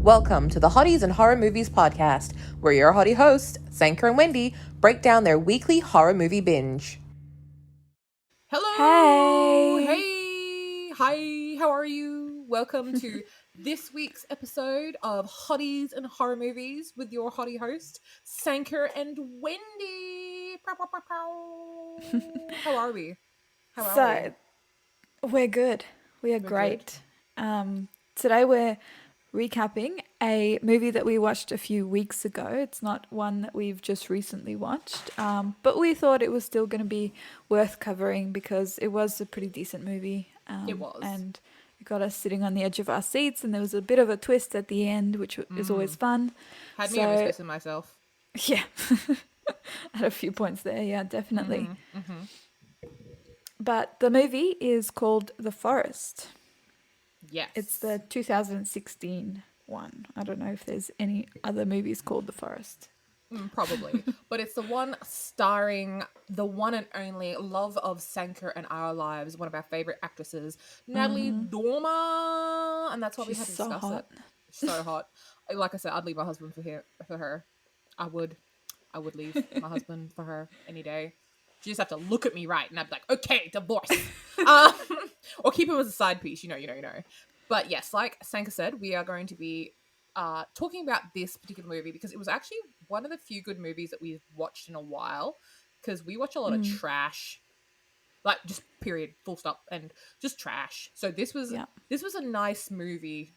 Welcome to the Hotties and Horror Movies podcast, where your hottie hosts, Sanker and Wendy, break down their weekly horror movie binge. Hello! Hey! Hi! How are you? Welcome to this week's episode of Hotties and Horror Movies with your hottie host, Sanker and Wendy. Pow, pow, pow, pow. How are we? We're good. We are great. Today we're recapping a movie that we watched a few weeks ago. It's not one that we've just recently watched, but we thought it was still going to be worth covering because it was a pretty decent movie. It was. And it got us sitting on the edge of our seats, and there was a bit of a twist at the end, which is always fun. Had me almost pissing myself. Yeah. At a few points there, yeah, definitely. But the movie is called The Forest. Yes. It's the 2016 one. I don't know if there's any other movies called The Forest. Probably. But it's the one starring the one and only love of Sanker and our lives, one of our favourite actresses, Natalie Dormer. And that's why we had to discuss it. She's so hot. Like I said, I'd leave my husband for her. I would leave my husband for her any day. She just have to look at me right, and I'd be like, okay, divorce. Or keep him as a side piece, you know. But yes, like Sanka said, we are going to be talking about this particular movie because it was actually one of the few good movies that we've watched in a while, because we watch a lot of trash, like just period, full stop, and just trash. So this was a nice movie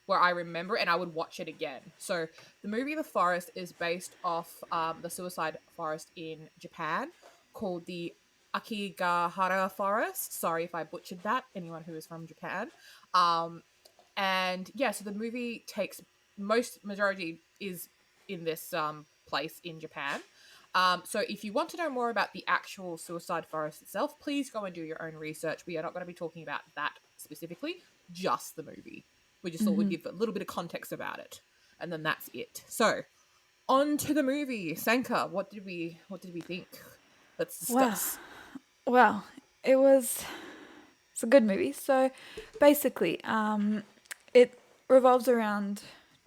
where I remember and I would watch it again. So the movie The Forest is based off the suicide forest in Japan called the Akigahara Forest. Sorry if I butchered that, anyone who is from Japan. And yeah, so the movie takes majority is in this place in Japan. So if you want to know more about the actual suicide forest itself, please go and do your own research. We are not going to be talking about that specifically, just the movie. We just thought we'd give a little bit of context about it, and then that's it. So on to the movie. Sanka, what did we think? Let's discuss. Well, it's a good movie. So basically, it revolves around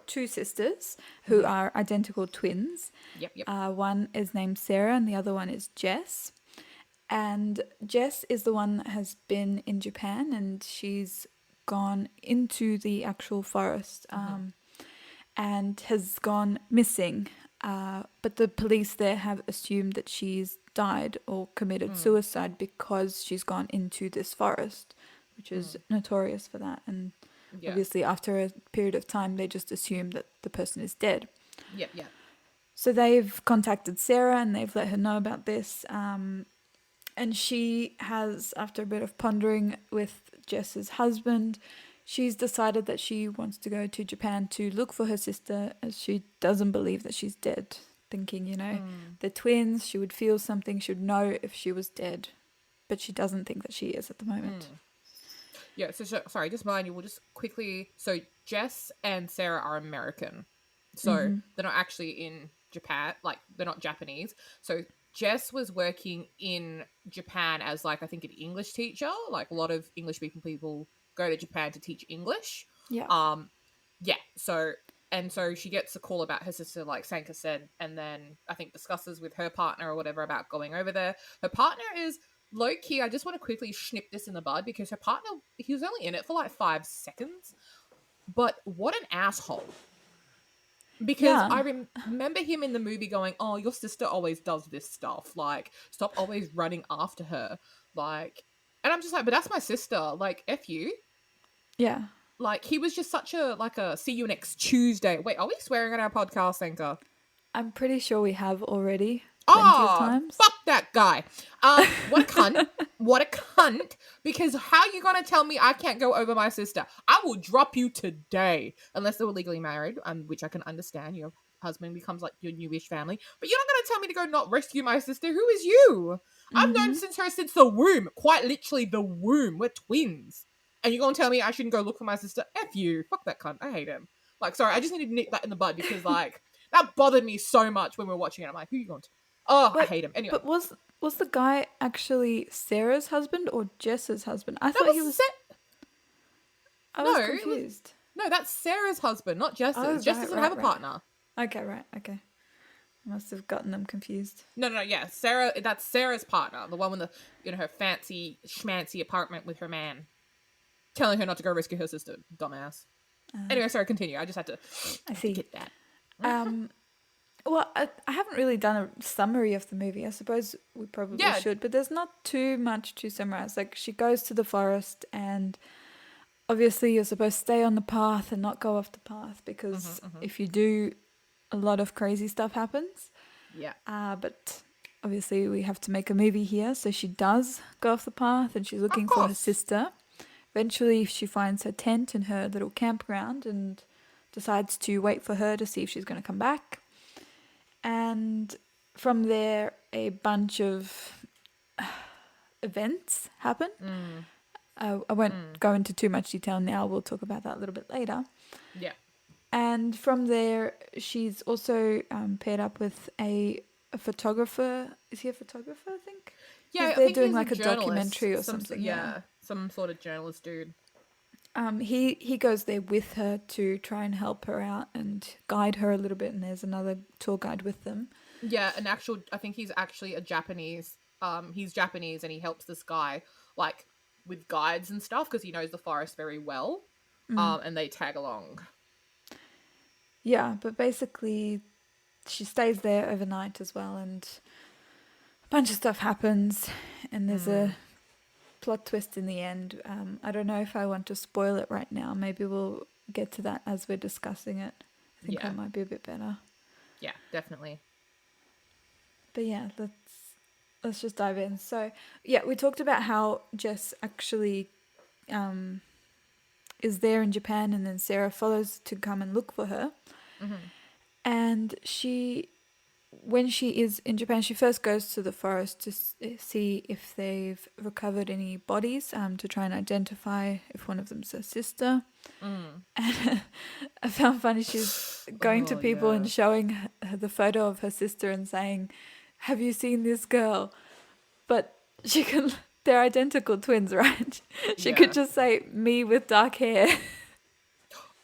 two sisters who are identical twins. Yep. One is named Sarah and the other one is Jess. And Jess is the one that has been in Japan, and she's gone into the actual forest and has gone missing. But the police there have assumed that she's died or committed suicide because she's gone into this forest, which is notorious for that. And obviously after a period of time, they just assume that the person is dead. Yep. So they've contacted Sarah and they've let her know about this. And she has, after a bit of pondering with Jess's husband, she's decided that she wants to go to Japan to look for her sister, as she doesn't believe that she's dead. Thinking, they're twins, she would feel something, she would know if she was dead. But she doesn't think that she is at the moment. Yeah, so sorry, just mind you, we'll just quickly... So Jess and Sarah are American. So they're not actually in Japan, like they're not Japanese. So Jess was working in Japan as like, I think, an English teacher. Like a lot of English speaking people go to Japan to teach English. Yeah. So she gets a call about her sister, like Sanka said, and then I think discusses with her partner or whatever about going over there. Her partner is low-key, I just want to quickly snip this in the bud because her partner, he was only in it for like 5 seconds. But what an asshole. Because I remember him in the movie going, oh, your sister always does this stuff. Like, stop always running after her. Like, and I'm just like, but that's my sister. Like, F you. Yeah. Like, he was just such a see you next Tuesday. Wait, are we swearing on our podcast, Sanka? I'm pretty sure we have already. Plenty of times. Fuck that guy. What a cunt. What a cunt. Because how you gonna tell me I can't go over my sister? I will drop you today. Unless they were legally married, which I can understand. Your husband becomes like your newish family. But you're not gonna tell me to go not rescue my sister. Who is you? I've known her since the womb. Quite literally the womb. We're twins. And you're gonna tell me I shouldn't go look for my sister? F you. Fuck that cunt. I hate him. Like, sorry, I just need to nip that in the bud because, like, that bothered me so much when we were watching it. I'm like, who are you going to? Oh, I hate him. Anyway. But was the guy actually Sarah's husband or Jess's husband? I thought he was... I was confused. No, that's Sarah's husband, not Oh, Jess's. Jess doesn't have a partner. Okay, right. Okay. I must have gotten them confused. No, yeah. That's Sarah's partner. The one with her fancy schmancy apartment with her man. Telling her not to go rescue her sister. Dumbass. Anyway, sorry, continue. I just had to I see. get that. Well, I haven't really done a summary of the movie. I suppose we probably should, but there's not too much to summarize. Like, she goes to the forest, and obviously you're supposed to stay on the path and not go off the path, because if you do, a lot of crazy stuff happens. Yeah. But obviously we have to make a movie here, so she does go off the path, and she's looking for her sister. Eventually she finds her tent in her little campground and decides to wait for her to see if she's going to come back. And from there, a bunch of events happen. I won't go into too much detail now. We'll talk about that a little bit later. Yeah. And from there, she's also paired up with a photographer. Is he a photographer, I think? Yeah, they're doing like a documentary or something. Yeah, some sort of journalist dude. He goes there with her to try and help her out and guide her a little bit, and there's another tour guide with them. Yeah, I think he's actually a Japanese. He's Japanese, and he helps this guy like with guides and stuff because he knows the forest very well. And they tag along. Yeah, but basically she stays there overnight as well, and a bunch of stuff happens, and there's a plot twist in the end. I don't know if I want to spoil it right now. Maybe we'll get to that as we're discussing it. I think that might be a bit better. Yeah, definitely. But yeah, let's just dive in. So yeah, we talked about how Jess actually is there in Japan, and then Sarah follows to come and look for her. And when she is in Japan, she first goes to the forest to see if they've recovered any bodies, to try and identify if one of them's her sister. And I found funny, she's going to people and showing her the photo of her sister and saying, "Have you seen this girl?" But they're identical twins, right? She could just say, "Me with dark hair."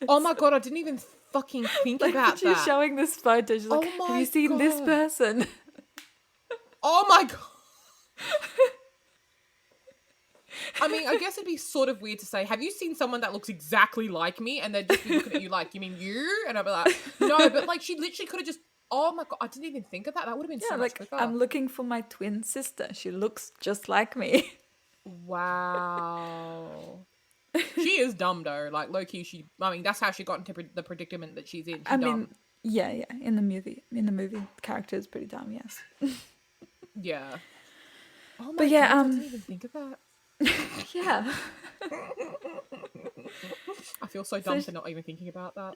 Oh my god, I didn't even fucking think about that. She's showing this photo. She's like, "Have you seen this person?" Oh my god. I mean, I guess it'd be sort of weird to say, "Have you seen someone that looks exactly like me?" And they'd just be looking at you like, "You mean you?" And I'd be like, "No," but like she literally could have just. Oh my god, I didn't even think of that. That would have been so much quicker. I'm looking for my twin sister. She looks just like me. Wow. She is dumb though. Like low key, that's how she got into the predicament that she's in. I mean, yeah. In the movie, the character is pretty dumb. Yes. Yeah. Oh my but yeah, god, I didn't even think of that. Yeah. I feel so dumb for not even thinking about that.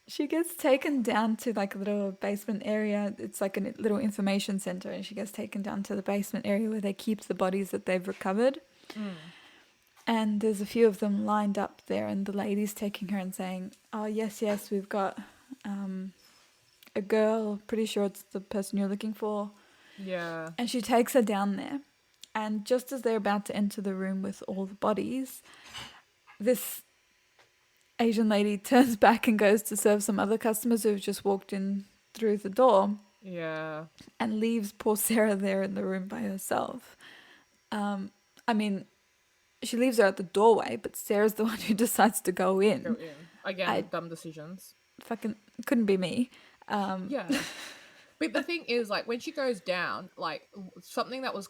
She gets taken down to like a little basement area. It's like a little information center, and she gets taken down to the basement area where they keep the bodies that they've recovered. And there's a few of them lined up there, and the lady's taking her and saying, "Oh, yes, we've got a girl. Pretty sure it's the person you're looking for." Yeah. And she takes her down there. And just as they're about to enter the room with all the bodies, this Asian lady turns back and goes to serve some other customers who've just walked in through the door. Yeah. And leaves poor Sarah there in the room by herself. I mean, she leaves her at the doorway, but Sarah's the one who decides to go in. Again, dumb decisions. Fucking couldn't be me. Yeah. But the thing is, like, when she goes down, like, something that was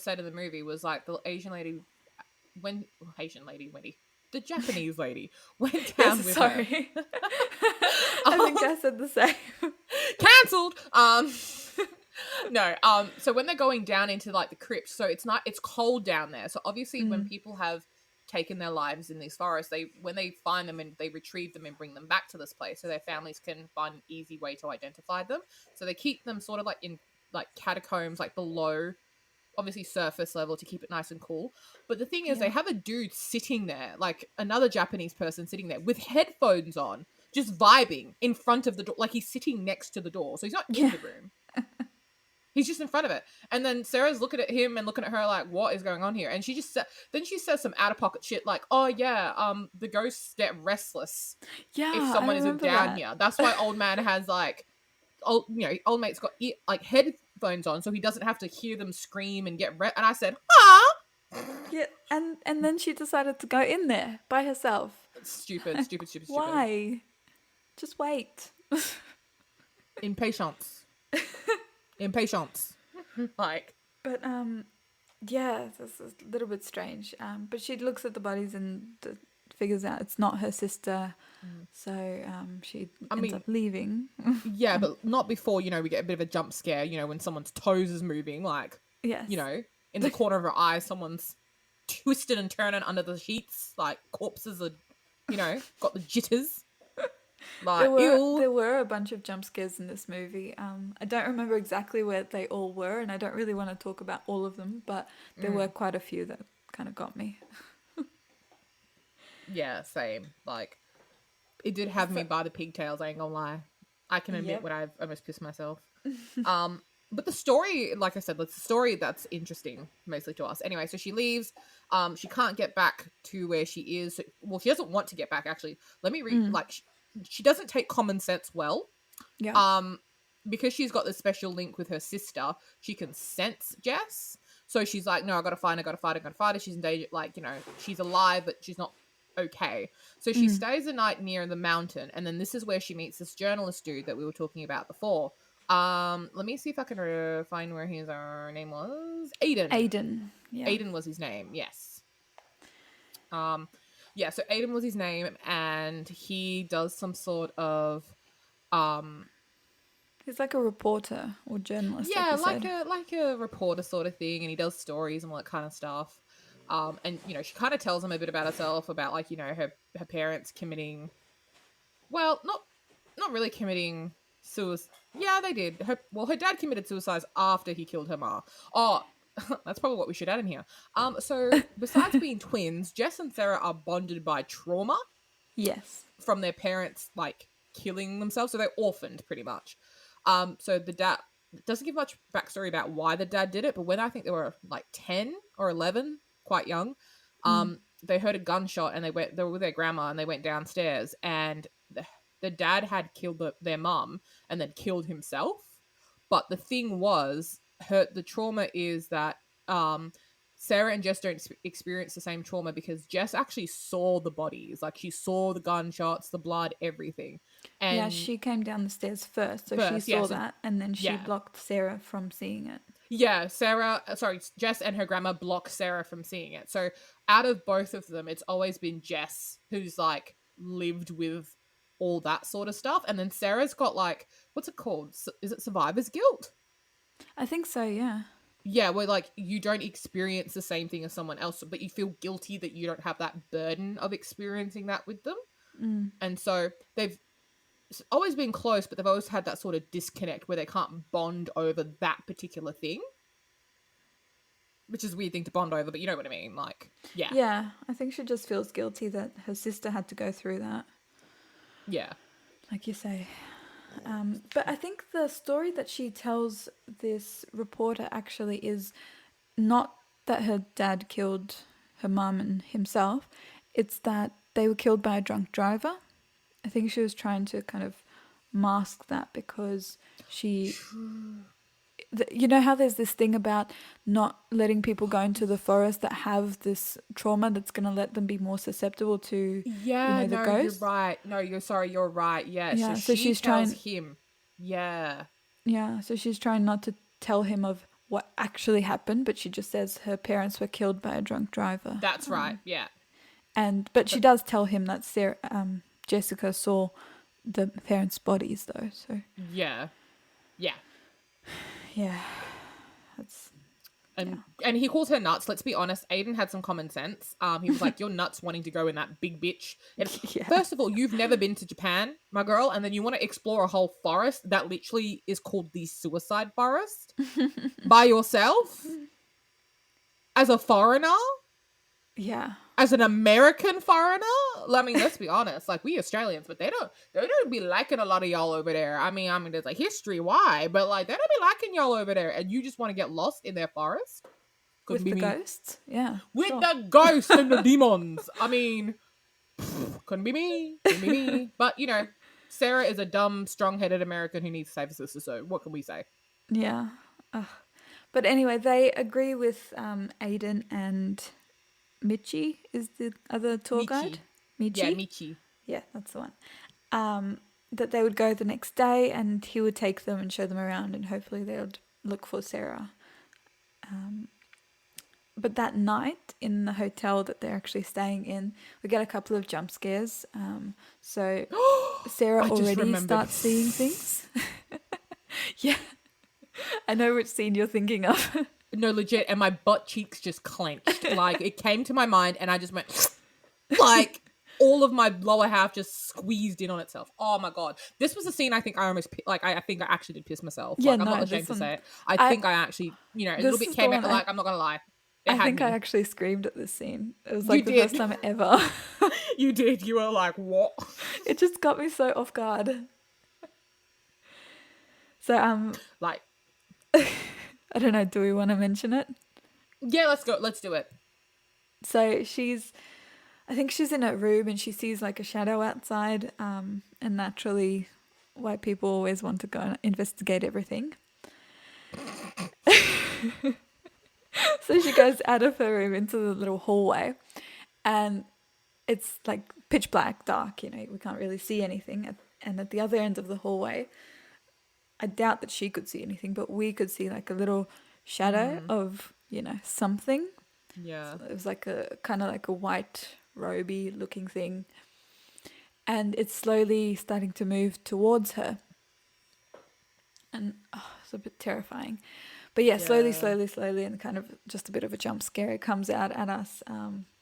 said in the movie was, like, the Asian lady, the Japanese lady went down with her. Sorry. I think I said the same. Cancelled! No, so when they're going down into, like, the crypt, so it's cold down there. So obviously when people have taken their lives in these forests, when they find them and they retrieve them and bring them back to this place so their families can find an easy way to identify them. So they keep them sort of like in like catacombs, like below obviously surface level to keep it nice and cool. But the thing is, they have a dude sitting there, like another Japanese person sitting there with headphones on, just vibing in front of the door. Like he's sitting next to the door. So he's not in the room. He's just in front of it. And then Sarah's looking at him and looking at her like, what is going on here? And she says some out of pocket shit like, oh yeah, the ghosts get restless if Yeah, I someone isn't remember down that. here. That's why old man has like, old mate's got like headphones on, so he doesn't have to hear them scream and get and I said, huh? Yeah, and then she decided to go in there by herself. Stupid. Why? Just wait. Impatience. Like, But yeah, this is a little bit strange. But she looks at the bodies and figures out it's not her sister, so she ends up leaving. yeah, but not before, we get a bit of a jump scare, when someone's toes is moving, like, Yes. in the corner of her eye, someone's twisted and turning under the sheets, like corpses are, got the jitters. Like, there were a bunch of jump scares in this movie. I don't remember exactly where they all were, and I don't really want to talk about all of them, but there were quite a few that kind of got me. Yeah, same. Like, it did have me by the pigtails, I ain't gonna lie. I can admit when I've almost pissed myself. But the story, like I said, it's the story that's interesting mostly to us. Anyway, so she leaves. She can't get back to where she is. Well, she doesn't want to get back, actually. Let me read. Like, she doesn't take common sense well. Yeah. Because she's got this special link with her sister, she can sense Jess. So she's like, no, I gotta find her. She's in danger. Like, she's alive, but she's not okay. So she stays the night near the mountain, and then this is where she meets this journalist dude that we were talking about before. Let me see if I can find where his name was. Aiden. Yeah. Aiden was his name. Yes. Yeah. So Aiden was his name, and he does some sort of, he's like a reporter or journalist. Yeah, like a reporter sort of thing, and he does stories and all that kind of stuff. And she kind of tells him a bit about herself, about like her parents committing, well, not really committing suicide. Yeah, they did. Her dad committed suicide after he killed her ma. Oh, that's probably what we should add in here. So besides being twins, Jess and Sarah are bonded by trauma. Yes. From their parents like killing themselves, so they're orphaned pretty much. So the dad doesn't give much backstory about why the dad did it, but when I think they were like 10 or 11, quite young, they heard a gunshot and they were with their grandma and they went downstairs, and the dad had killed their mum and then killed himself. But the thing was, the trauma is that Sarah and Jess don't experience the same trauma because Jess actually saw the bodies. Like, she saw the gunshots, the blood, everything. And yeah, she came down the stairs first, so she saw that, and then she blocked Sarah from seeing it. Yeah, Jess and her grandma block Sarah from seeing it. So out of both of them, it's always been Jess who's like lived with all that sort of stuff. And then Sarah's got like, what's it called? Is it survivor's guilt? I think so, yeah. Yeah, where like you don't experience the same thing as someone else, but you feel guilty that you don't have that burden of experiencing that with them. And so they've always been close, but they've always had that sort of disconnect where they can't bond over that particular thing. Which is a weird thing to bond over, but you know what I mean. Like, yeah. Yeah, I think she just feels guilty that her sister had to go through that. Yeah. Like you say. But I think the story that she tells this reporter actually is not that her dad killed her mum and himself. It's that they were killed by a drunk driver. I think she was trying to kind of mask that because she... You know how there's this thing about not letting people go into the forest that have this trauma that's going to let them be more susceptible to the ghost? You're right. No, you're right. Yeah. Yeah, so she's tells trying him. Yeah. Yeah, so she's trying not to tell him of what actually happened, but she just says her parents were killed by a drunk driver. That's right. Yeah. But she does tell him that Jessica saw the parents' bodies though. So yeah. Yeah, that's... And he calls her nuts. Let's be honest, Aiden had some common sense. He was like, you're nuts wanting to go in that big bitch. First of all, you've never been to Japan, my girl, and then you want to explore a whole forest that literally is called the suicide forest by yourself as a foreigner? Yeah. As an American foreigner? I mean, let's be honest. Like, we Australians, but they don't be liking a lot of y'all over there. I mean, there's a history why, but like, they don't be liking y'all over there, and you just want to get lost in their forest. Couldn't With be the me. ghosts? Yeah. With Sure. the ghosts and the demons. I mean, couldn't be me. Couldn't be me. But, you know, Sarah is a dumb, strong-headed American who needs to save her sister, so what can we say? Yeah. Ugh. But anyway, they agree with Aiden and Michi is the other tour guide. Michi? Yeah, Michi. Yeah, that's the one. That they would go the next day and he would take them and show them around and hopefully they would look for Sarah. But that night in the hotel that they're actually staying in, we get a couple of jump scares. So Sarah already starts seeing things. Yeah. I know which scene you're thinking of. No, legit. And my butt cheeks just clenched. Like, it came to my mind and I just went, like, all of my lower half just squeezed in on itself. Oh my God. This was a scene I think I almost, like, I think I actually did piss myself. Yeah, like, I'm no, not ashamed to one, say it. I think I actually, you know, a little bit came back, like, I'm not going to lie. I think I actually screamed at this scene. It was like You the did. first time ever. You did. You were like, what? It just got me so off guard. So, like, I don't know, do we want to mention it? Yeah, let's go. Let's do it. So I think she's in her room and she sees like a shadow outside. And naturally, white people always want to go and investigate everything. So she goes out of her room into the little hallway and it's like pitch black, dark, you know, we can't really see anything. And at the other end of the hallway, I doubt that she could see anything, but we could see like a little shadow of, you know, something. Yeah. So it was like a kind of like a white roby looking thing. And it's slowly starting to move towards her. And it's a bit terrifying. But yeah, slowly, and kind of just a bit of a jump scare. It comes out at us.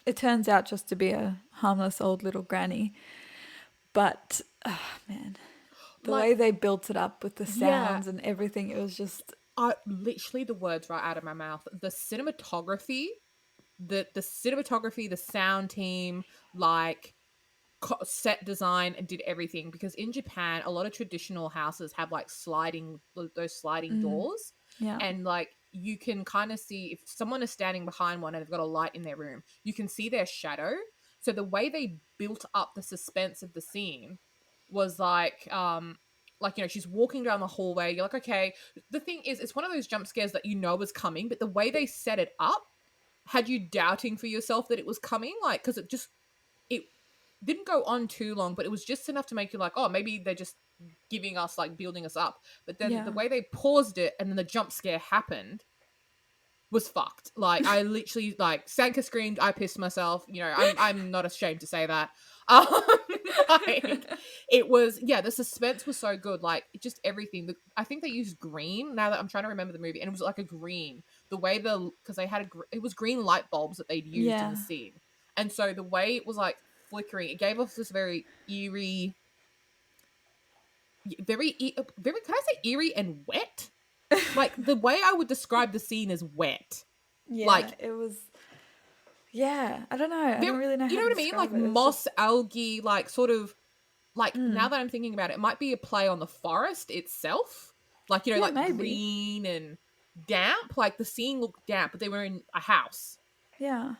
It turns out just to be a harmless old little granny. But, man, the way they built it up with the sounds and everything, it was just... literally the words right out of my mouth. The cinematography, the sound team, like... set design and did everything, because in Japan a lot of traditional houses have like those sliding doors, and like you can kind of see if someone is standing behind one and they've got a light in their room, you can see their shadow. So the way they built up the suspense of the scene was like you know, she's walking down the hallway, you're like, okay, the thing is, it's one of those jump scares that you know is coming, but the way they set it up had you doubting for yourself that it was coming, like, because it didn't go on too long, but it was just enough to make you like, oh, maybe they're just giving us, like, building us up. But then the way they paused it and then the jump scare happened was fucked. Like, I literally, like, Sanka screamed, I pissed myself. You know, I'm not ashamed to say that. Like, it was, the suspense was so good. Like, just everything. I think they used green, now that I'm trying to remember the movie, and it was like a green. The way because they had it was green light bulbs that they'd used in the scene. And so the way it was, like, flickering, it gave us this very eerie, can I say eerie and wet? Like, the way I would describe the scene is wet. Like, it was, I don't know. I don't really know how to describe it. You know what I mean? Like, moss, algae, like, sort of, like, now that I'm thinking about it, it might be a play on the forest itself. Like, you know, like, maybe green and damp. Like, the scene looked damp, but they were in a house. Yeah.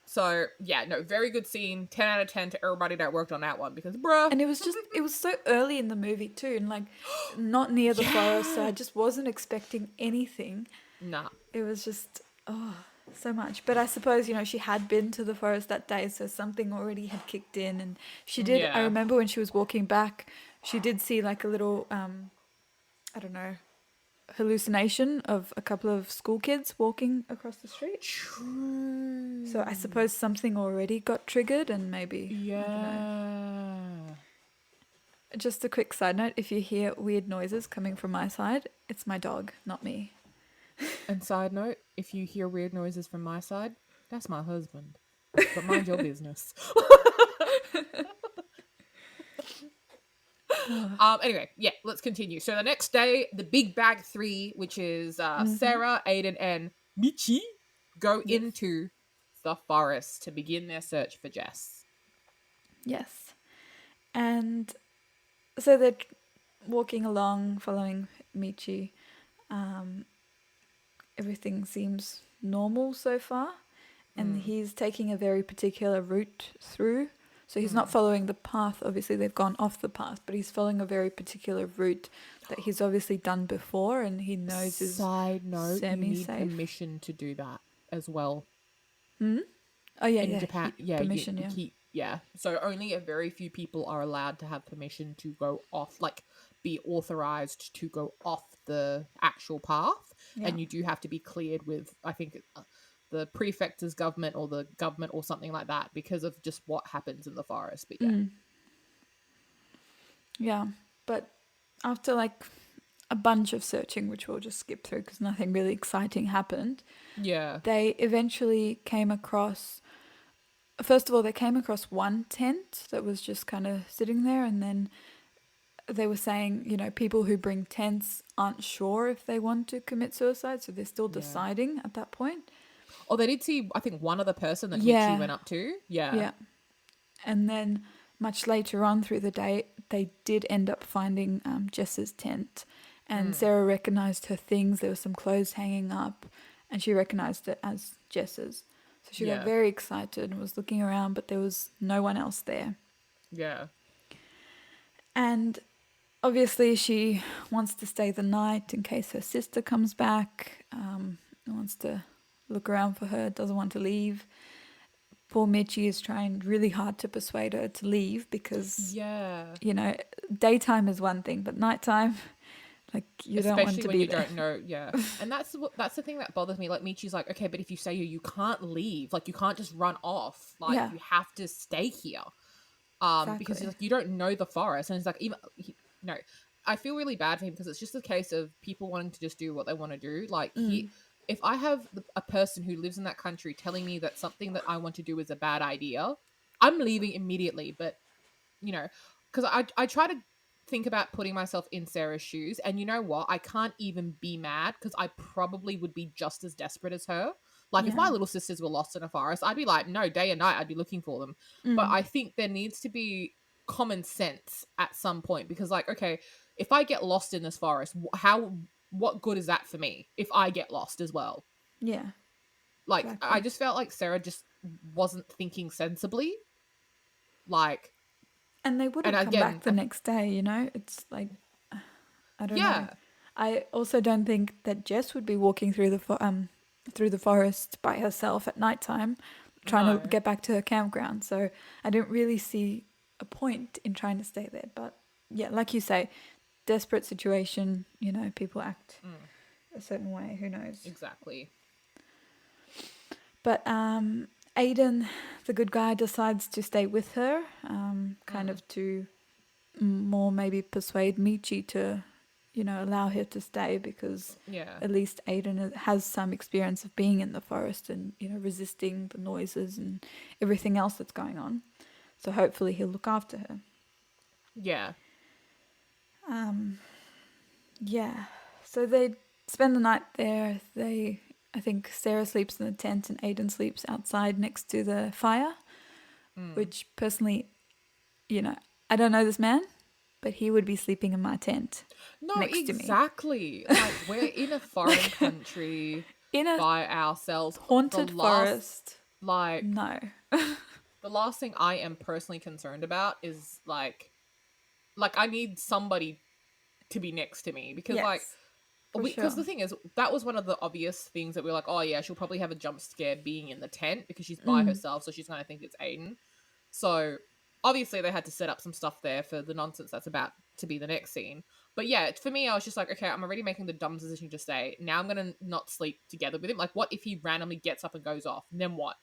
So, very good scene. 10 out of 10 to everybody that worked on that one, because, bruh. And it was so early in the movie, too, and, like, not near the forest, so I just wasn't expecting anything. Nah. It was just, so much. But I suppose, you know, she had been to the forest that day, so something already had kicked in, and she did, I remember when she was walking back, she did see, like, a little, I don't know, hallucination of a couple of school kids walking across the street. True. So I suppose something already got triggered, and maybe I don't know. Just a quick side note, if you hear weird noises coming from my side, it's my dog, not me. And side note, if you hear weird noises from my side, that's my husband. But mind your business. Anyway, let's continue. So the next day, the Big Bag 3, which is Sarah, Aiden, and Michi, go into the forest to begin their search for Jess. Yes. And so they're walking along, following Michi. Um, Everything seems normal so far. And he's taking a very particular route through. So he's not following the path. Obviously, they've gone off the path, but he's following a very particular route that he's obviously done before and he knows is Side note, you need semi-safe. permission to do that as well. Oh, yeah, In yeah. Japan, Permission, yeah. So only a very few people are allowed to have permission to go off, like be authorized to go off the actual path, Yeah. and you do have to be cleared with, I think, the prefecture's government or the government or something like that because of just what happens in the forest. But yeah, Yeah. But after like a bunch of searching, which we'll just skip through because nothing really exciting happened, yeah, they eventually came across. First of all, they came across one tent that was just kind of sitting there, and then they were saying, you know, people who bring tents aren't sure if they want to commit suicide, so they're still deciding at that point. Oh, they did see, I think, one other person that Yeah. Michi went up to. Yeah. Yeah. And then much later on through the day, they did end up finding Jess's tent. And Sarah recognized her things. There were some clothes hanging up, and she recognized it as Jess's. So she got very excited and was looking around, but there was no one else there. Yeah. And obviously she wants to stay the night in case her sister comes back, wants to look around for her, doesn't want to leave. Poor Michi is trying really hard to persuade her to leave because, you know, daytime is one thing, but nighttime, like, you don't want to be there. Especially when you don't know, And that's the thing that bothers me. Like, Michi's like, okay, but if you say you can't leave, like, you can't just run off. Like, you have to stay here. Because like, you don't know the forest. And it's like, no, I feel really bad for him because it's just a case of people wanting to just do what they want to do. Like, if I have a person who lives in that country telling me that something that I want to do is a bad idea, I'm leaving immediately. But, you know, because I try to think about putting myself in Sarah's shoes, and you know what? I can't even be mad because I probably would be just as desperate as her. Like, if my little sisters were lost in a forest, I'd be like, no, day and night, I'd be looking for them. But I think there needs to be common sense at some point because, like, okay, if I get lost in this forest, what good is that for me if I get lost as well? Yeah. Like, I just felt like Sarah just wasn't thinking sensibly. Like, and they would have come back the next day, you know? It's like, I don't know. I also don't think that Jess would be walking through the forest by herself at nighttime trying to get back to her campground. So I don't really see a point in trying to stay there. But yeah, like you say, desperate situation, you know, people act a certain way. Who knows? Exactly. But Aiden, the good guy, decides to stay with her, kind of to more maybe persuade Michi to, you know, allow her to stay because at least Aiden has some experience of being in the forest and, you know, resisting the noises and everything else that's going on. So hopefully he'll look after her. Yeah. Yeah. So they spend the night there. I think Sarah sleeps in the tent and Aiden sleeps outside next to the fire, which personally, you know, I don't know this man, but he would be sleeping in my tent next to me. Exactly. Like, we're in a foreign country by ourselves. Haunted forest. Like, no. The last thing I am personally concerned about is, like I need somebody to be next to me because, because the thing is, that was one of the obvious things that we were like, oh yeah, she'll probably have a jump scare being in the tent because she's by herself, so she's going to think it's Aiden. So obviously they had to set up some stuff there for the nonsense that's about to be the next scene. But yeah, for me, I was just like, okay, I'm already making the dumb decision to stay. Now I'm going to not sleep together with him. Like, what if he randomly gets up and goes off? Then what?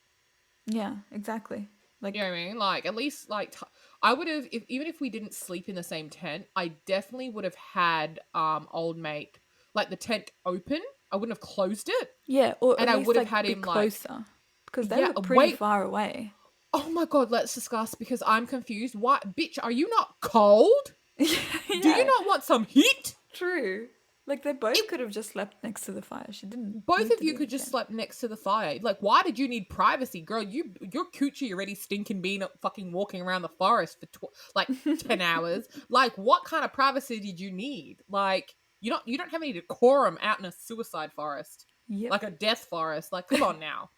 Yeah, exactly. Like, you know what I mean? Like, at least, like, I would have, even if we didn't sleep in the same tent, I definitely would have had old mate, like, the tent open. I wouldn't have closed it. Yeah, or and at I least, would have like, had be him closer because they were pretty far away. Oh my god, let's discuss because I'm confused. What, bitch? Are you not cold? Do you not want some heat? True. Like, they both could have just slept next to the fire. She didn't Both need of to you be in could the just tent. sleep next to the fire. Like, why did you need privacy, girl? Your coochie already stinking being fucking walking around the forest for 10 hours. Like, what kind of privacy did you need? Like, you don't have any decorum out in a suicide forest, Yep. like a death forest. Like, come on now,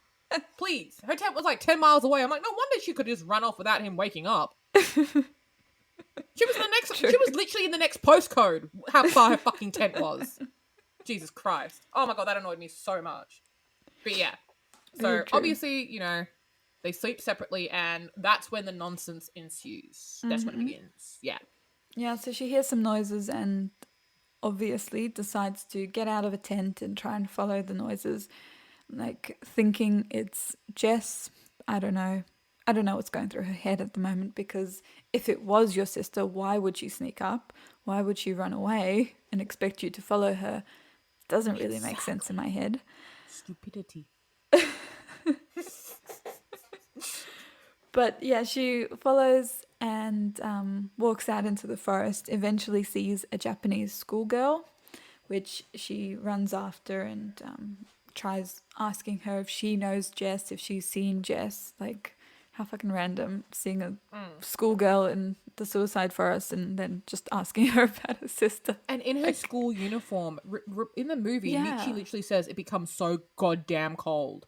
please. Her tent was like 10 miles away. I'm like, no wonder she could just run off without him waking up. She was True. She was literally in the next postcode. How far her fucking tent was. Jesus Christ. Oh my god, that annoyed me so much. But yeah. Very So true. obviously, you know, they sleep separately and that's when the nonsense ensues. That's when it begins. Yeah. Yeah, so she hears some noises and obviously decides to get out of a tent and try and follow the noises, like thinking it's Jess. I don't know. I don't know what's going through her head at the moment, because if it was your sister, why would she sneak up? Why would she run away and expect you to follow her? It doesn't really make sense in my head. Stupidity. But yeah, she follows and walks out into the forest, eventually sees a Japanese schoolgirl, which she runs after and tries asking her if she knows Jess, if she's seen Jess. Like, how fucking random, seeing a schoolgirl in the suicide forest and then just asking her about her sister. And in her school uniform, in the movie, Yeah. Michi literally says it becomes so goddamn cold.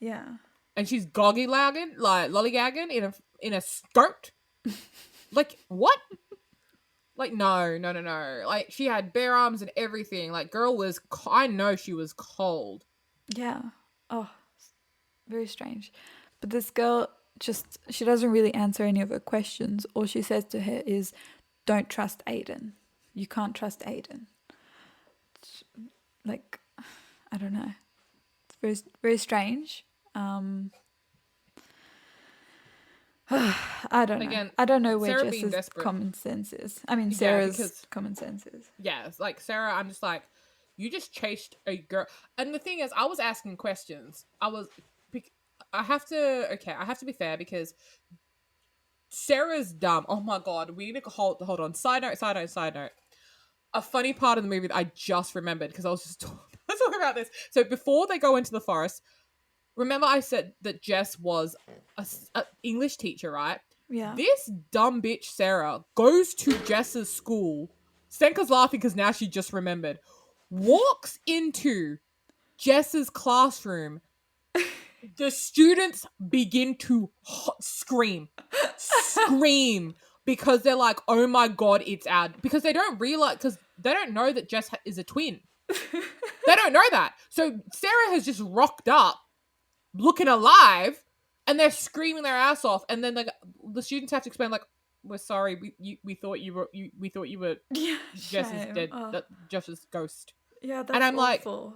Yeah. And she's lollygagging in a skirt. Like, what? Like, no. Like, she had bare arms and everything. Like, girl was, I know she was cold. Yeah. Oh, very strange. But this girl she doesn't really answer any of her questions. All she says to her is, don't trust Aiden. You can't trust Aiden. Like, I don't know. It's very, very strange. I don't know. Again, I don't know where Sarah being Jess's desperate. common sense is. I mean, Yeah, Sarah's because common sense is. yeah, it's like Sarah, I'm just like, you just chased a girl. And the thing is, I was asking questions. I have to be fair because Sarah's dumb. Oh my god, we need to hold on. Side note. A funny part of the movie that I just remembered because I was just talking about this. So before they go into the forest, remember I said that Jess was a English teacher, right? Yeah. This dumb bitch Sarah goes to Jess's school. Stenka's laughing because now she just remembered. Walks into Jess's classroom. The students begin to scream because they're like, "Oh my god, it's out!" Because they don't realize, because they don't know that Jess is a twin. They don't know that. So Sarah has just rocked up, looking alive, and they're screaming their ass off. And then like the students have to explain, like, "We're sorry, we thought you were Yeah, Jess's dead, Jess's ghost." Yeah, that's and I'm awful. like,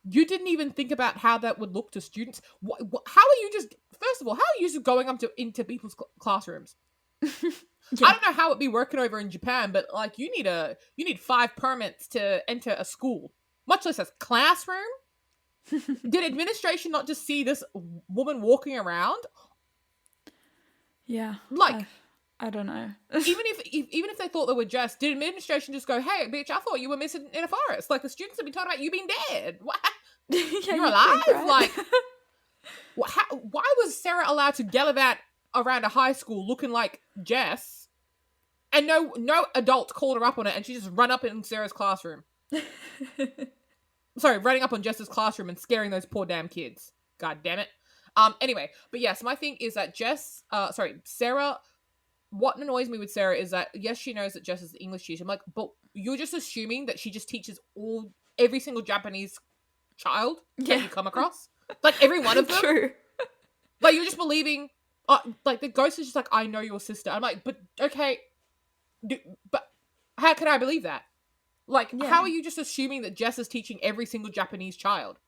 you didn't even think about how that would look to students. How are you just? First of all, how are you just going up into people's classrooms? Yeah. I don't know how it'd be working over in Japan, but like you need 5 permits to enter a school, much less a classroom. Did administration not just see this woman walking around? Yeah. Like, I don't know. even if they thought they were Jess, did administration just go, "Hey, bitch, I thought you were missing in a forest. Like the students have been talking about you being dead. What? Yeah, You're alive? Think, right? Like, why was Sarah allowed to gallivant around a high school looking like Jess, and no adult called her up on it, and she just run up in Sarah's classroom? Sorry, running up on Jess's classroom and scaring those poor damn kids. God damn it. Anyway, but yes, my thing is that Sarah. What annoys me with Sarah is that yes, she knows that Jess is the English teacher. I'm like, but you're just assuming that she just teaches every single Japanese child that you come across, like every one of them. True. Like you're just believing, like the ghost is just like, I know your sister. I'm like, but okay, but how can I believe that? Like, how are you just assuming that Jess is teaching every single Japanese child?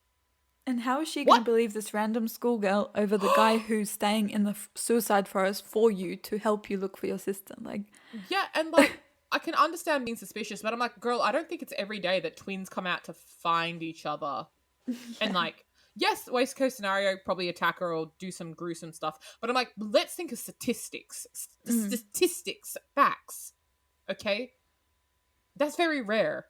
And how is she going to believe this random schoolgirl over the guy who's staying in the suicide forest for you to help you look for your sister? Like, yeah, and like I can understand being suspicious, but I'm like, girl, I don't think it's every day that twins come out to find each other. And like, yes, West Coast scenario, probably attack her or do some gruesome stuff. But I'm like, let's think of statistics. Statistics, facts. Okay? That's very rare.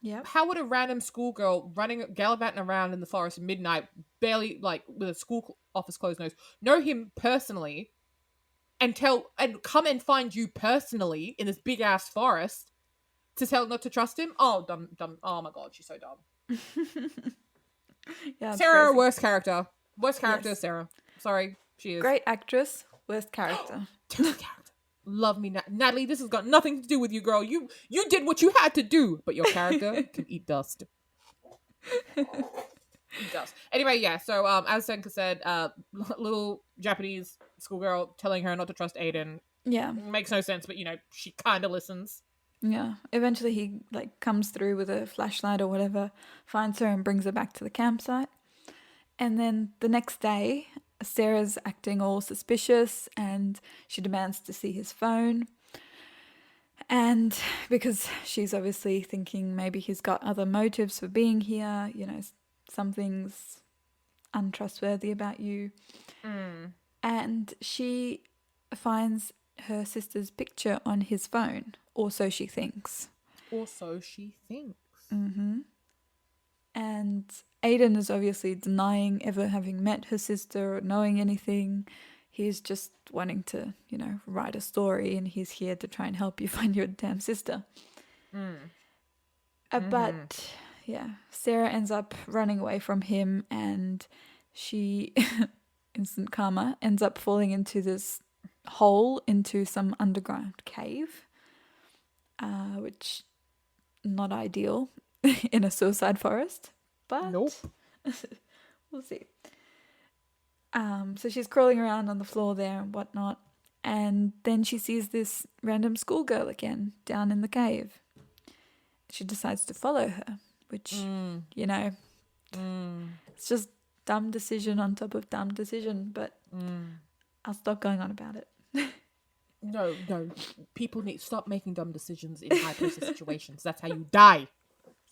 Yep. How would a random schoolgirl gallivanting around in the forest at midnight, barely like with a school office closed nose, know him personally and come and find you personally in this big ass forest to tell not to trust him? Oh, dumb. Oh my god, she's so dumb. Yeah, it's Sarah, crazy. worst character. Worst character, Yes. Sarah. Sorry, she is. Great actress, worst character. Terrible character. Love me, Natalie. This has got nothing to do with you, girl. You did what you had to do, but your character can eat dust. Eat dust. Anyway, yeah. So, as Senka said, little Japanese schoolgirl telling her not to trust Aiden Yeah. makes no sense, but she kind of listens. Yeah. Eventually he like comes through with a flashlight or whatever, finds her and brings her back to the campsite. And then the next day, Sarah's acting all suspicious and she demands to see his phone. And because she's obviously thinking maybe he's got other motives for being here, something's untrustworthy about you. And she finds her sister's picture on his phone, or so she thinks. And Aiden is obviously denying ever having met her sister or knowing anything. He's just wanting to, write a story, and he's here to try and help you find your damn sister. But, yeah, Sarah ends up running away from him, and she, instant karma, ends up falling into this hole into some underground cave, which not ideal in a suicide forest, but Nope. we'll see. So she's crawling around on the floor there and whatnot, and then she sees this random schoolgirl again down in the cave. She decides to follow her, which, it's just dumb decision on top of dumb decision, but I'll stop going on about it. No. People need to stop making dumb decisions in high pressure situations. That's how you die.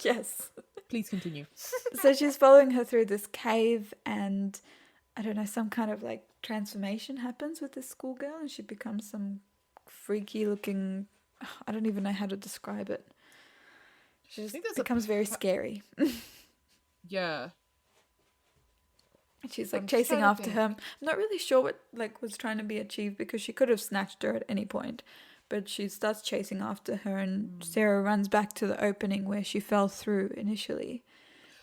Yes. Please continue. So she's following her through this cave, and I don't know, some kind of like transformation happens with this schoolgirl, and she becomes some freaky looking, I don't even know how to describe it. She just becomes very scary. Yeah. She's like chasing after her. I'm not really sure what was trying to be achieved, because she could have snatched her at any point. But she starts chasing after her, and Sarah runs back to the opening where she fell through initially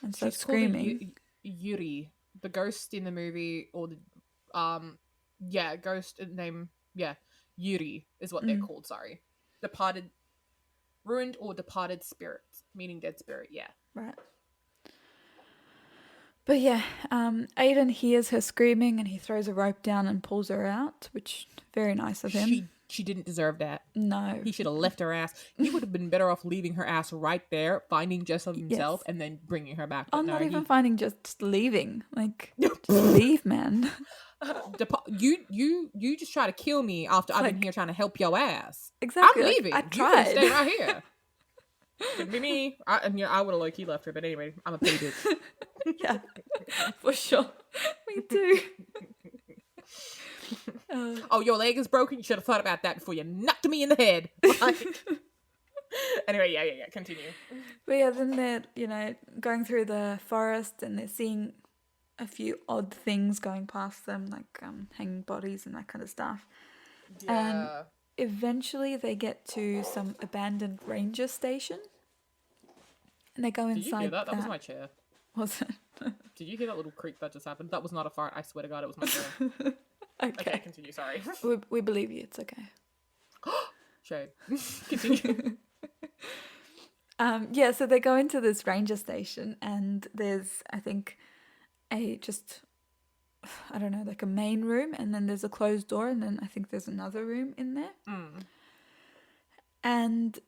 and starts screaming. Yuri, the ghost in the movie, or the ghost name, Yuri is what they're called. Sorry, ruined or departed spirit, meaning dead spirit. Yeah, right. But yeah, Aiden hears her screaming, and he throws a rope down and pulls her out, which very nice of him. She didn't deserve that. No. He should have left her ass. He would have been better off leaving her ass right there, finding Jess himself, and then bringing her back. But not even finding, just leaving. Just leave, man. You just try to kill me after I've been here trying to help your ass. Exactly. I'm leaving. I tried. You can stay right here. Could be me. I would have low-key left her, but anyway, I'm a petty bitch. Yeah, for sure. Me too. Oh, your leg is broken? You should have thought about that before you knocked me in the head. Anyway, yeah, continue. But yeah, then they're, going through the forest, and they're seeing a few odd things going past them, like hanging bodies and that kind of stuff. Yeah. And eventually they get to some abandoned ranger station. And they go inside. Did you hear that? That was my chair. Was it? Did you hear that little creak that just happened? That was not a fart. I swear to God, it was my chair. Okay, continue. Sorry. We believe you. It's okay. Shade. Continue. Yeah, so they go into this ranger station, and there's, I think, I don't know, like a main room, and then there's a closed door, and then I think there's another room in there. And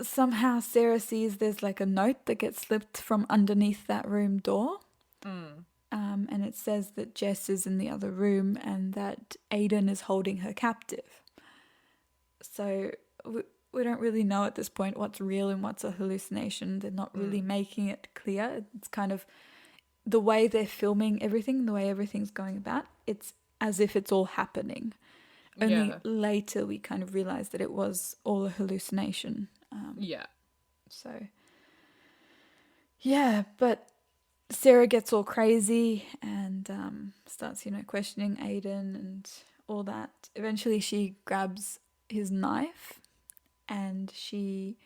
somehow Sarah sees there's like a note that gets slipped from underneath that room door. And it says that Jess is in the other room and that Aiden is holding her captive. So we don't really know at this point what's real and what's a hallucination. They're not really making it clear. It's kind of the way they're filming everything, the way everything's going about. It's as if it's all happening. Only later we kind of realize that it was all a hallucination. Yeah. So, Yeah, but Sarah gets all crazy and starts, questioning Aiden and all that. Eventually, she grabs his knife and she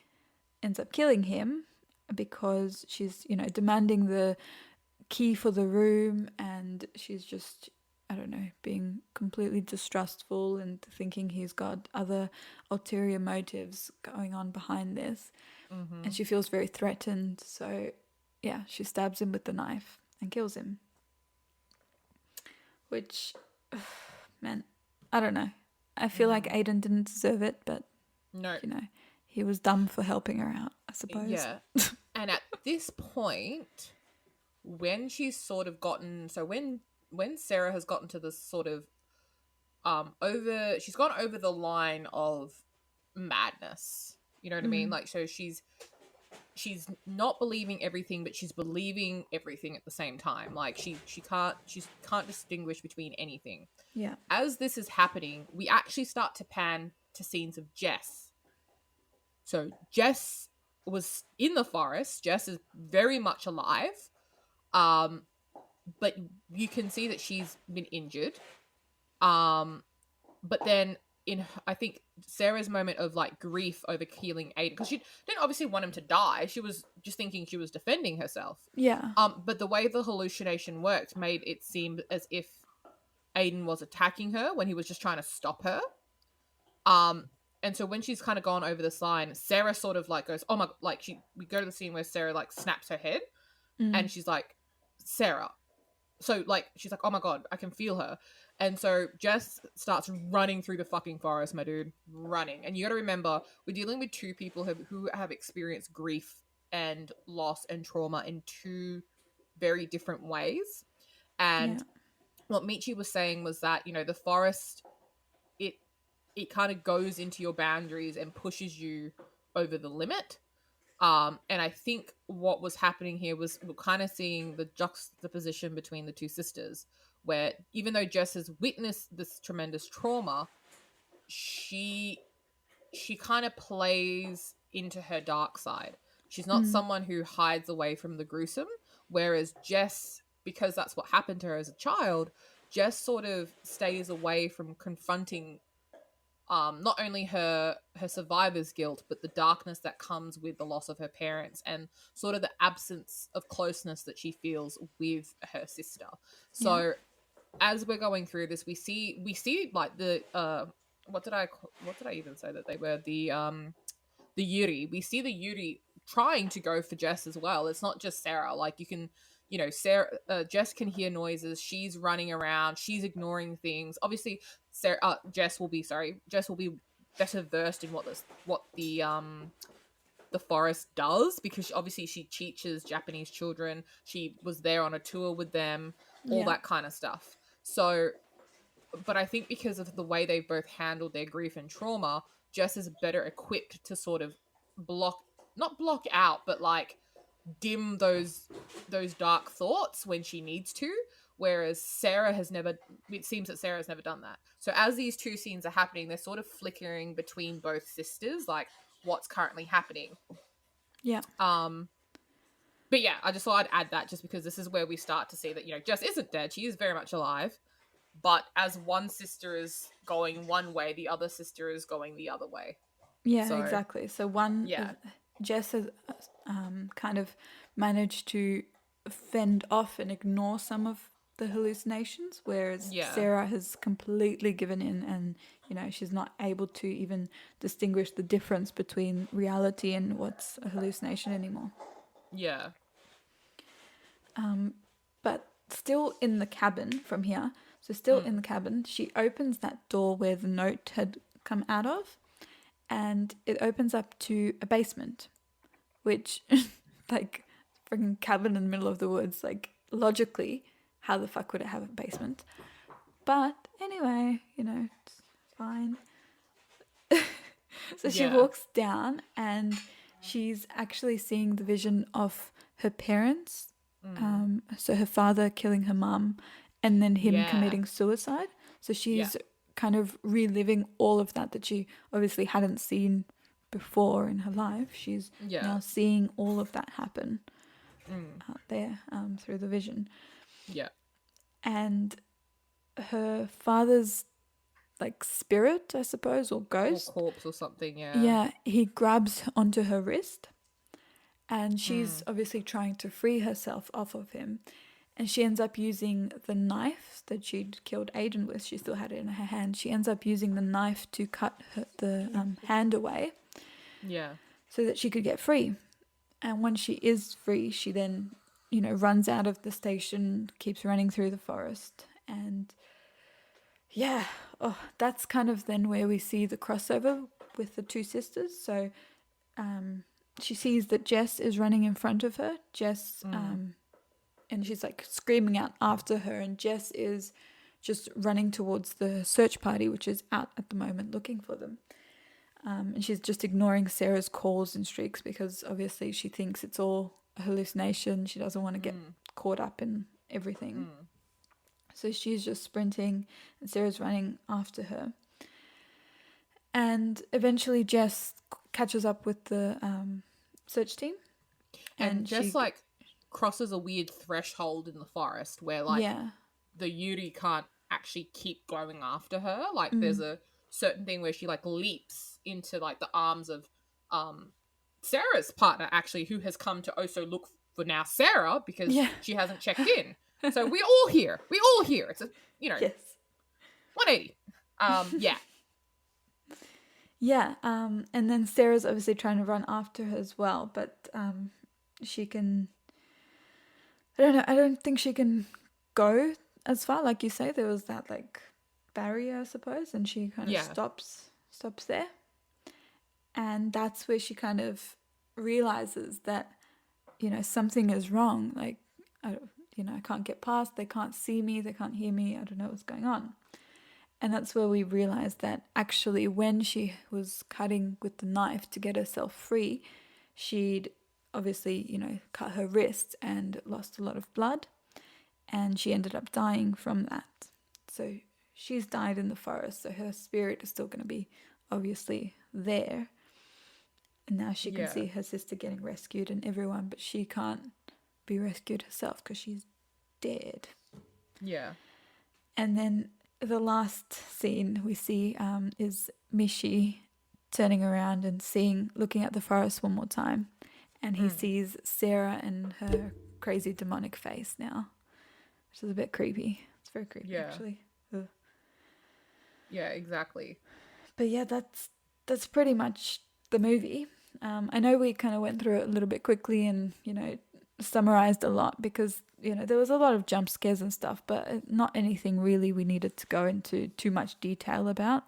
ends up killing him because she's, demanding the key for the room, and she's just, I don't know, being completely distrustful and thinking he's got other ulterior motives going on behind this. And she feels very threatened, so yeah, she stabs him with the knife and kills him. Which, man, I don't know. I feel like Aiden didn't deserve it, but No. He was dumb for helping her out, I suppose. Yeah. And at this point, when she's sort of gotten, so when Sarah has gotten to this sort of she's gone over the line of madness. You know what I mean? Like, so she's not believing everything, but she's believing everything at the same time. Like she can't distinguish between anything. Yeah. As this is happening, we actually start to pan to scenes of Jess. So Jess was in the forest. Jess is very much alive. But you can see that she's been injured. But then I think Sarah's moment of like grief over killing Aiden, because she didn't obviously want him to die. She was just thinking she was defending herself. Yeah. But the way the hallucination worked made it seem as if Aiden was attacking her when he was just trying to stop her. And so when she's kind of gone over this line, Sarah sort of like goes, oh my, like we go to the scene where Sarah like snaps her head and she's like, Sarah. So like, she's like, oh my God, I can feel her. And so Jess starts running through the fucking forest, my dude, running. And you got to remember, we're dealing with two people who have experienced grief and loss and trauma in two very different ways. And what Michi was saying was that, the forest, it kind of goes into your boundaries and pushes you over the limit. And I think what was happening here was we're kind of seeing the juxtaposition between the two sisters, where even though Jess has witnessed this tremendous trauma, she kind of plays into her dark side. She's not someone who hides away from the gruesome, whereas Jess, because that's what happened to her as a child, Jess sort of stays away from confronting not only her survivor's guilt, but the darkness that comes with the loss of her parents and sort of the absence of closeness that she feels with her sister. So as we're going through this, we see like the what did I even say that they were, the Yuri. We see the Yuri trying to go for Jess as well. It's not just Sarah. Like, you can, Sarah, Jess can hear noises. She's running around. She's ignoring things. Obviously, Jess will be better versed in what the forest does, because obviously she teaches Japanese children. She was there on a tour with them, all that kind of stuff. So, but I think because of the way they've both handled their grief and trauma, Jess is better equipped to sort of not block out, but like dim those dark thoughts when she needs to. Whereas it seems that Sarah has never done that. So as these two scenes are happening, they're sort of flickering between both sisters, like what's currently happening. Yeah. But yeah, I just thought I'd add that, just because this is where we start to see that, Jess isn't dead. She is very much alive. But as one sister is going one way, the other sister is going the other way. Yeah, exactly. So Jess has kind of managed to fend off and ignore some of the hallucinations, whereas Sarah has completely given in, and she's not able to even distinguish the difference between reality and what's a hallucination anymore. Yeah. But still in the cabin from here, in the cabin, she opens that door where the note had come out of, and it opens up to a basement, which, like, freaking cabin in the middle of the woods, like, logically, how the fuck would it have a basement? But anyway, it's fine. So she walks down, and she's actually seeing the vision of her parents. So her father killing her mum, and then him committing suicide. So she's kind of reliving all of that she obviously hadn't seen before in her life. She's now seeing all of that happen. out there through the vision. Yeah. And her father's like spirit, I suppose, or Or ghost. corpse or something, yeah. Yeah, he grabs onto her wrist, and she's obviously trying to free herself off of him. And she ends up using the knife that she'd killed Aiden with. She still had it in her hand. She ends up using the knife to cut the hand away. Yeah. So that she could get free. And when she is free, she then, runs out of the station, keeps running through the forest. And yeah, that's kind of then where we see the crossover with the two sisters. So she sees that Jess is running in front of her. And she's like screaming out after her, and Jess is just running towards the search party, which is out at the moment looking for them. And she's just ignoring Sarah's calls and shrieks because obviously she thinks it's all a hallucination. She doesn't want to get caught up in everything. So she's just sprinting and Sarah's running after her. And eventually Jess catches up with the search team. And Jess crosses a weird threshold in the forest where the Yuri can't actually keep going after her. Like there's a certain thing where she like leaps into like the arms of Sarah's partner actually, who has come to also look for now Sarah because she hasn't checked in. So we're all here. It's a yes. 180. Yeah. Yeah, and then Sarah's obviously trying to run after her as well, but she can, I don't know, I don't think she can go as far. Like you say, there was that like barrier, I suppose, and she kind of stops there. And that's where she kind of realizes that, something is wrong. Like, I can't get past, they can't see me, they can't hear me, I don't know what's going on. And that's where we realized that actually when she was cutting with the knife to get herself free, she'd obviously, cut her wrist and lost a lot of blood. And she ended up dying from that. So she's died in the forest, so her spirit is still going to be obviously there. And now she can see her sister getting rescued and everyone, but she can't be rescued herself because she's dead. Yeah. And then the last scene we see is Mishi turning around and looking at the forest one more time. And he sees Sarah and her crazy demonic face now, which is a bit creepy. It's very creepy, actually. Ugh. Yeah, exactly. But yeah, that's pretty much the movie. I know we kind of went through it a little bit quickly and, summarized a lot because, there was a lot of jump scares and stuff, but not anything really we needed to go into too much detail about.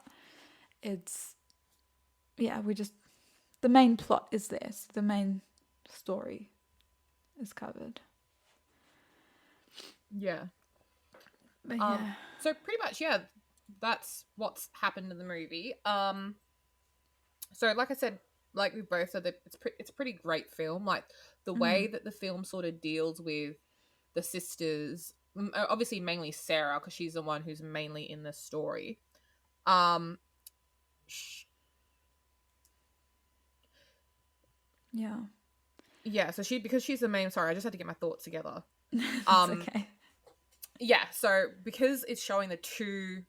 It's, the main plot is there. So the main story is covered. Yeah. But so pretty much, that's what's happened in the movie. So like I said, like we both said, that it's a pretty great film. Like the way that the film sort of deals with the sisters, obviously mainly Sarah because she's the one who's mainly in the story. Yeah, so because she's the main. Sorry, I just had to get my thoughts together. That's okay. Yeah, so because it's showing the two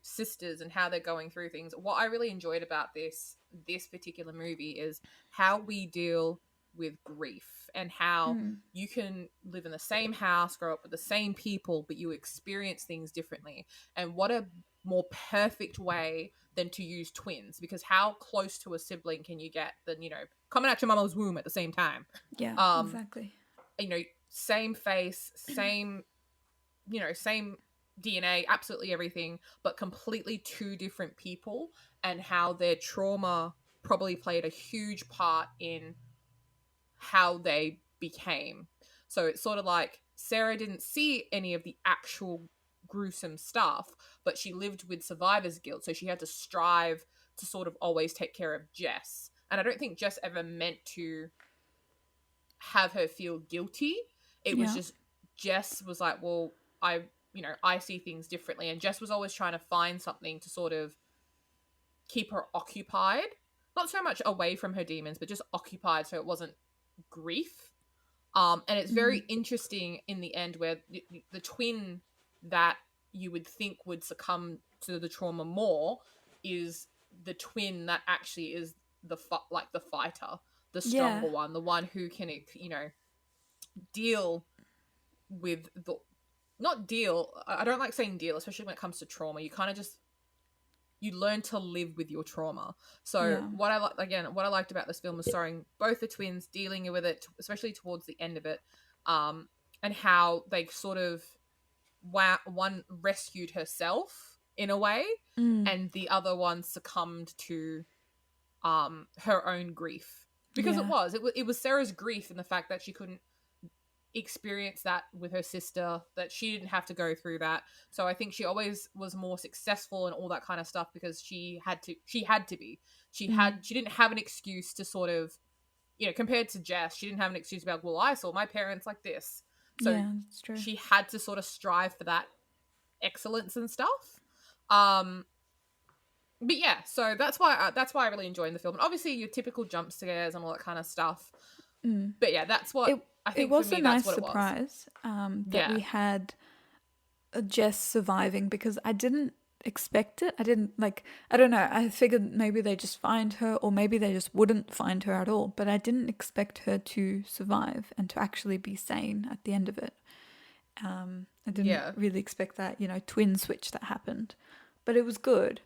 sisters and how they're going through things, what I really enjoyed about this particular movie is how we deal with grief and how you can live in the same house, grow up with the same people, but you experience things differently. And what a more perfect way than to use twins, because how close to a sibling can you get than, coming out your mama's womb at the same time? Yeah, exactly. Same face, same DNA, absolutely everything, but completely two different people, and how their trauma probably played a huge part in how they became. So it's sort of like Sarah didn't see any of the actual gruesome stuff, but she lived with survivor's guilt, so she had to strive to sort of always take care of Jess. And I don't think Jess ever meant to have her feel guilty. It was just Jess was like, well, I see things differently. And Jess was always trying to find something to sort of keep her occupied. Not so much away from her demons, but just occupied so it wasn't grief. And it's very interesting in the end where the twin that you would think would succumb to the trauma more is the twin that actually is like the fighter, the Yeah. stronger one, the one who can, deal with the not deal. I don't like saying deal, especially when it comes to trauma. You kind of just you learn to live with your trauma. So Yeah. what I liked about this film was starring both the twins dealing with it, especially towards the end of it, and how they sort of one rescued herself in a way, and the other one succumbed to her own grief because Yeah. it was Sarah's grief and the fact that she couldn't experience that with her sister, that she didn't have to go through that. So I think she always was more successful and all that kind of stuff because she had to be she didn't have an excuse to sort of, compared to Jess, she didn't have an excuse about, well, I saw my parents like this, so Yeah, that's true. she had to sort of strive for that excellence and stuff. But yeah, so that's why I really enjoyed the film. And obviously your typical jump scares and all that kind of stuff. But yeah, that's what I think It was for me a that's nice what it was. surprise that Yeah. we had Jess surviving, because I didn't expect it. I didn't I don't know. I figured maybe they just find her, or maybe they just wouldn't find her at all. But I didn't expect her to survive and to actually be sane at the end of it. I didn't Yeah. really expect that, twin switch that happened. But it was good.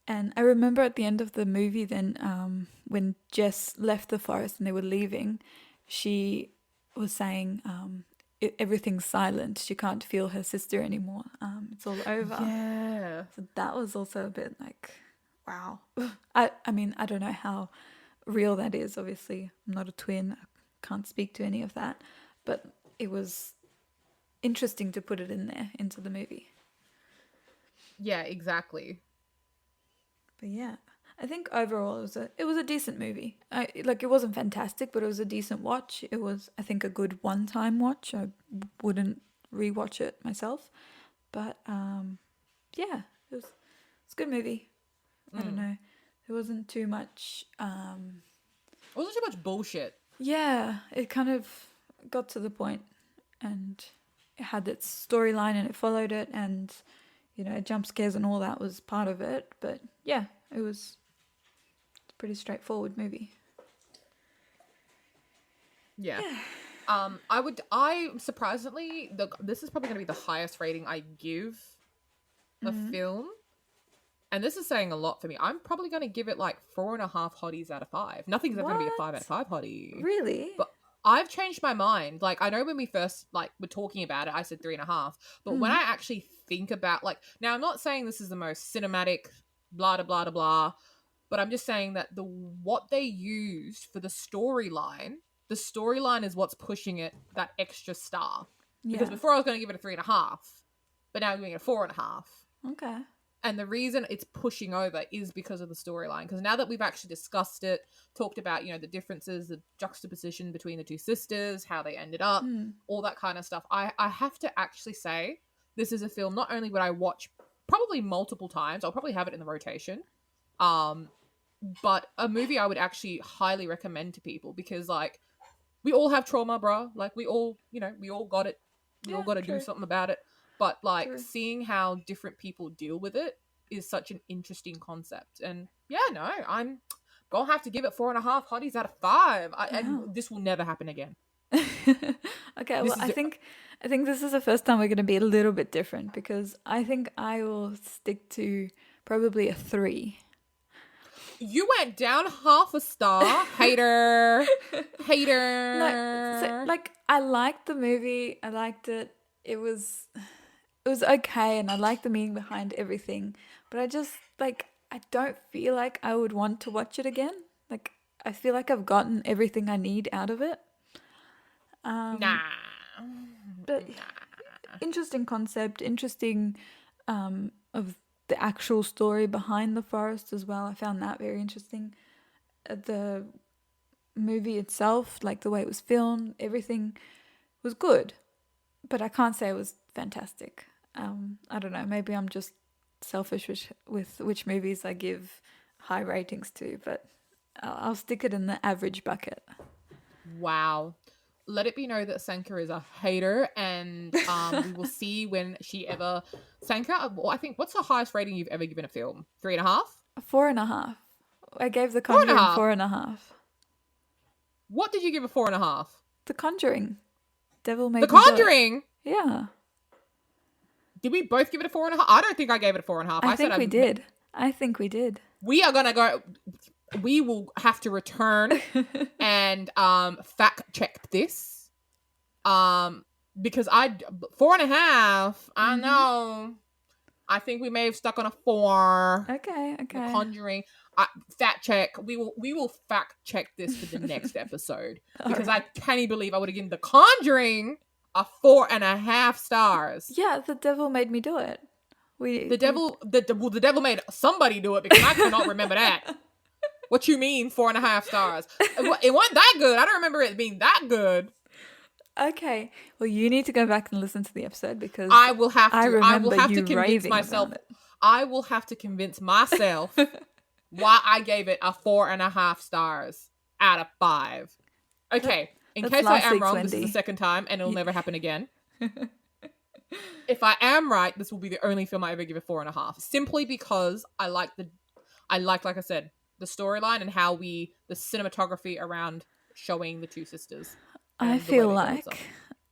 And I remember at the end of the movie, then when Jess left the forest and they were leaving, she was saying, everything's silent. She can't feel her sister anymore. It's all over. Yeah. So that was also a bit like, wow. I mean, I don't know how real that is. Obviously, I'm not a twin. I can't speak to any of that. But it was interesting to put it in there into the movie. Yeah, exactly. But yeah, I think overall it was a decent movie. It wasn't fantastic, but it was a decent watch. It was, I think, a good one-time watch. I wouldn't rewatch it myself, but yeah, it's a good movie. I don't know. There wasn't too much. It wasn't too much bullshit. Yeah, it kind of got to the point, and it had its storyline and it followed it, and jump scares and all that was part of it. But yeah, it was a pretty straightforward movie. Yeah. I surprisingly, this is probably going to be the highest rating I give a film. And this is saying a lot for me. I'm probably going to give it like 4.5 hotties out of 5. Nothing's ever going to be a 5 out of 5 hottie. Really? But I've changed my mind. Like, I know when we first were talking about it, I said 3.5. But when I actually think about now I'm not saying this is the most cinematic, blah blah blah blah, but I'm just saying that what they used for the storyline is what's pushing it that extra star. Because before I was going to give it a 3.5, but now I'm giving it a 4.5. Okay. And the reason it's pushing over is because of the storyline. Because now that we've actually discussed it, talked about, the differences, the juxtaposition between the two sisters, how they ended up, all that kind of stuff, I have to actually say this is a film not only would I watch probably multiple times, I'll probably have it in the rotation, but a movie I would actually highly recommend to people because, we all have trauma, bruh. We all, we all got it. We all got to do something about it. But seeing how different people deal with it is such an interesting concept. And yeah, no, I'm gonna have to give it 4.5 hotties out of 5. And this will never happen again. Okay, well, I think this is the first time we're going to be a little bit different, because I think I will stick to probably a 3. You went down half a star, hater. No, I liked the movie. I liked it. It was okay, and I like the meaning behind everything, but I just I don't feel like I would want to watch it again. I feel like I've gotten everything I need out of it. Nah. But interesting concept, interesting of the actual story behind the forest as well. I found that very interesting. The movie itself, the way it was filmed, everything was good, but I can't say it was fantastic. I don't know, maybe I'm just selfish with which movies I give high ratings to, but I'll stick it in the average bucket. Wow. let it be known that Sanka is a hater, and we will see when she ever Sanka. Well, I think what's the highest rating you've ever given a film? 3.5. 4.5. I gave The 4.5. Conjuring 4.5. What did you give a 4.5? The Conjuring. Devil Made The Me Do It. Conjuring. Yeah. Did we both give it a 4.5? I don't think I gave it a 4.5. I think we did. I think we did. We are gonna go. We will have to return and fact check this. Because 4.5. I know. I think we may have stuck on a 4. Okay. The Conjuring. Fact check. We will fact check this for the next episode because I can't believe I would have given The Conjuring a 4.5 stars. Yeah, the devil made me do it. The devil made somebody do it because I cannot remember that. What you mean 4.5 stars? It wasn't that good. I don't remember it being that good. Okay. Well, you need to go back and listen to the episode because I will have to. I will have you to convince raving myself. about it. I will have to convince myself why I gave it a 4.5 stars out of 5. Okay. In case I am wrong, this is the second time, and it'll never happen again. If I am right, this will be the only film I ever give a 4.5. Simply because I like, like I said, the storyline and how the cinematography around showing the two sisters. I feel like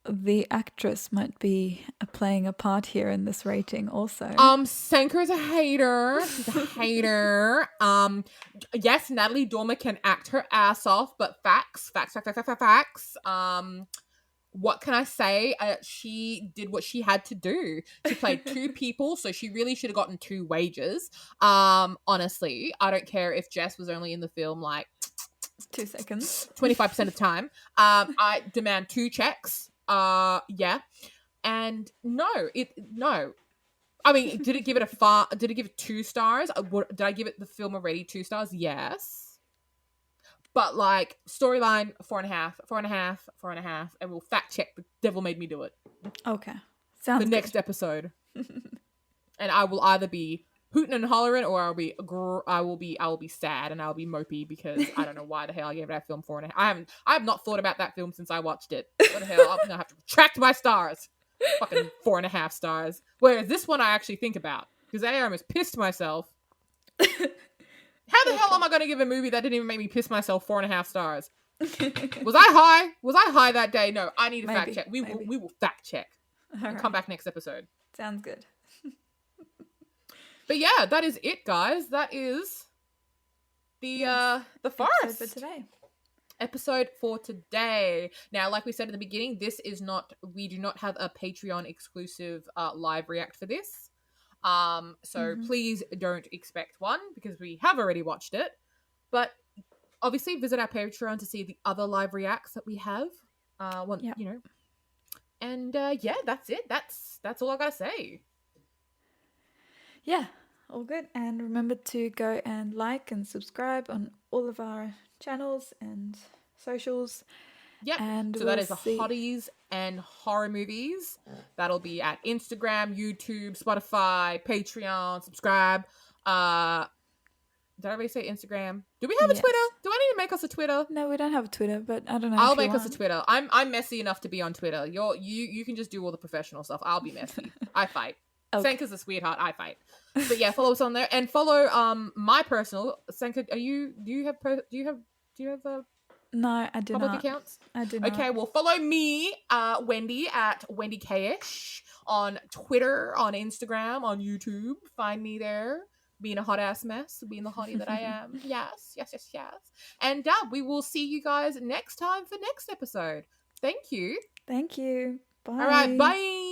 the actress might be playing a part here in this rating also. Sanka is a hater. She's a hater. Yes, Natalie Dormer can act her ass off, but facts. What can I say? She did what she had to do. She played 2 people, so she really should have gotten 2 wages. Honestly, I don't care if Jess was only in the film like 2 seconds, 25% of the time. I demand 2 checks. Yeah, and no. I mean, did it give it Did it give it 2 stars? Did I give it the film already 2 stars? Yes. But like storyline 4.5, and we'll fact check The Devil Made Me Do It. Okay, sounds the next episode, and I will either be hooting and hollering, or I will be sad and I'll be mopey because I don't know why the hell I gave that film 4.5. I have not thought about that film since I watched it. What the hell? I'm gonna have to retract my stars. Fucking 4.5 stars. Whereas this one I actually think about because I almost pissed myself. How the hell am I going to give a movie that didn't even make me piss myself 4.5 stars? Was I high? Was I high that day? No, I need to fact check. We will fact check. And come back next episode. Sounds good. But yeah, that is it, guys. That is the forest for today. Episode for today. Now, like we said at the beginning, we do not have a Patreon exclusive live react for this. So please don't expect one because we have already watched it. But obviously visit our Patreon to see the other live reacts that we have. You know. And yeah, that's it. That's all I gotta say. Yeah, all good. And remember to go and like and subscribe on all of our channels and socials. Yep. And so that is Hotties and Horror Movies. That'll be at Instagram, YouTube, Spotify, Patreon. Subscribe. Did I already say Instagram? Do we have a Twitter? Do I need to make us a Twitter? No, we don't have a Twitter, but I don't know. I'll make us a Twitter. I'm messy enough to be on Twitter. You can just do all the professional stuff. I'll be messy. I fight. Sanka's a sweetheart. I fight. But yeah, follow us on there and follow my personal Sanka. Do you have No, I do public not. accounts? I do not. Okay, well, follow me, Wendy, at Wendy K-ish on Twitter, on Instagram, on YouTube. Find me there, being a hot ass mess, being the hottie that I am. Yes. And we will see you guys next time for next episode. Thank you. Thank you. Bye. All right, bye.